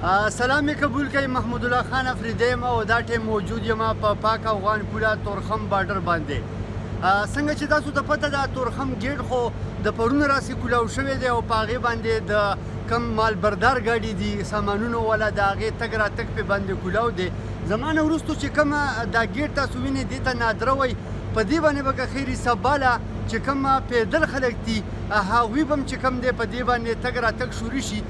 سلام قبول کوي محمد الله خان آفریدی ما او دا ټیم موجود یم په پاک افغان پوله تورخم بارډر باندې. څنګه چې تاسو ته پته ده تورخم ګیټ خو د پرون راسي کولاو شوی دی او په هغې باندې د کم مالبردار ګاډي دي سامانونو والا د هغې تګ راتګ پې باندې کولاو دی. زما نه وروستو چې کومه دا ګیټ تاسو وینئ دې ته نادره وایي په دې باندې به که خیري سباله چې کوم پیدل خلک دي هغوی به هم چې کوم دی په دې باندې تګ راتګ شروع شي.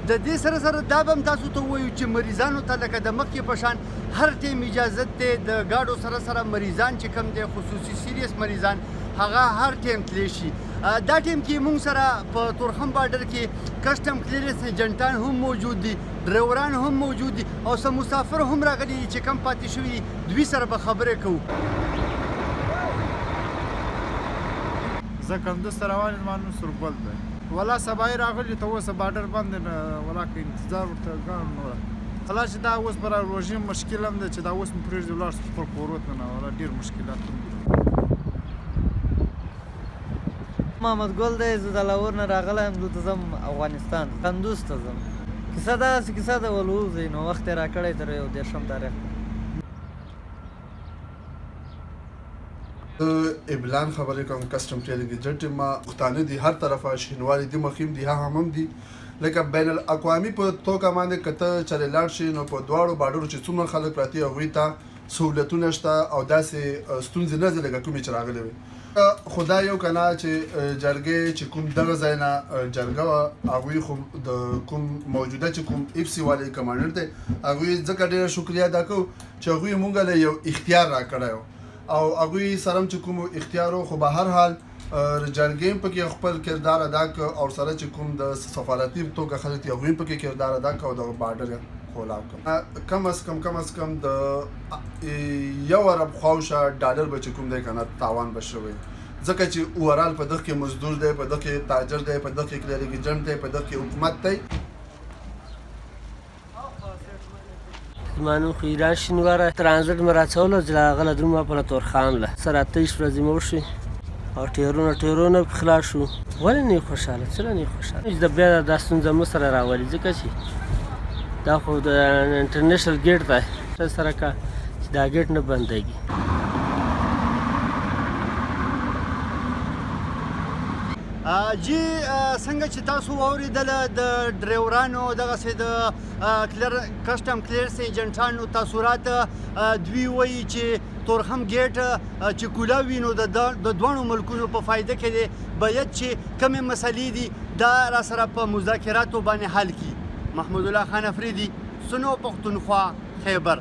د دې سره سره دا به هم تاسو ته ووایو چې مریضانو ته لکه د مخکې په شان هر ټیم اجازت دی د ګاډو سره سره مریضان چې کوم دی خصوصي سیریس مریضان هغه هر ټیم تللی شي. دا ټیم کې موږ سره په تورخم بارډر کې کسټم کلیرنس ایجنټان هم موجود دي، ډرایوران هم موجود دي او څه مسافر هم راغلي دي چې کم پاتې شوي دي دوی سره به خبرې کوو. زه کندوز ته روان یم، زما نوم سرګل دی. والله سبا یې راغلي ته اوس بارډر بند دی، والله که انتظار ورته ګڼم نوره خلا چې دا اوس به روژې مشکل هم دی چې دا اوس مو پرېږدي ولاړ شو خپل کورو ته نه، والله ډېر مشکلات هم دي. محمد ګل دی، زه د لاهور نه راغلی یم، دلته ځم افغانستان کندوز ته ځم. کیسه داسې کیسه ده ول ووځئ نو وخت یې راکړی تر 13 تاریخ. ابلان خبرې کوم کسټم ټریډینګ ایجنټ ما پښتانه دي هر طرفه شینوالي دي مخیم دي هم دي لکه بین الاقوامي په توګه باندې کته چلې لاړ شي نو په دواړو بارډرو چې څومره خلک پراته هغوی ته سهولتونه شته او داسې ستونزې نه دي لکه کومې چې راغلې وي. خدا یو که نه چې جرګې چې کوم دغه ځای نه جرګه وه هغوی خو د کوم موجوده چې کوم اف سی والي کمانډر دی هغوی ځکه ډېره شکریه ادا کوو چې هغوی موږ له یو اختیار راکړی و او هغوی سره هم چې کوم اختیار و خو به هر حال جرګې هم پکې خپل کردار ادا کړ او سره چې کوم د سفارتي توګه خلک دي هغوی هم پکې کردار ادا کړ او د بارډر خلاف کړ. کم از کم د یو ارب خواوشه ډالر به چې کوم دی که نه تاوان به شوی ځکه چې اوورال په دغه کې مزدور دی، په دغه کې تاجر دی، په دغه کې کلیرینګ ایجنټ دی، په دغه کې حکومت دی. زما نوم خو ایران شینواره ترانزیټ مې راچولو چې له هغه نه درومه په تورخم له سره 28 ورځې مو وشوې او ټیرونه پکې خلاص شو. ولې نه یې خوشحاله څه نه یې خوشحاله چې بیا دا ستونزه مو سره راولي ځکه چې دا خو د انټرنیشنل ګیټ دی سره که چې دا ګیټ نه بندېږي. جی څنګه چې تاسو واورېدله د ډرایورانو دغسې د کسټم کلیرنس ایجنټانو تاثرات دوی وایي چې تورخم ګیټ چې کولاو وي نو د دواړو ملکونو په فایده کې دی باید چې کمې مسلې دي دا راسره په مذاکراتو باندې حل کړي. محمد الله خان آفریدی، سنو، پختونخوا، خیبر.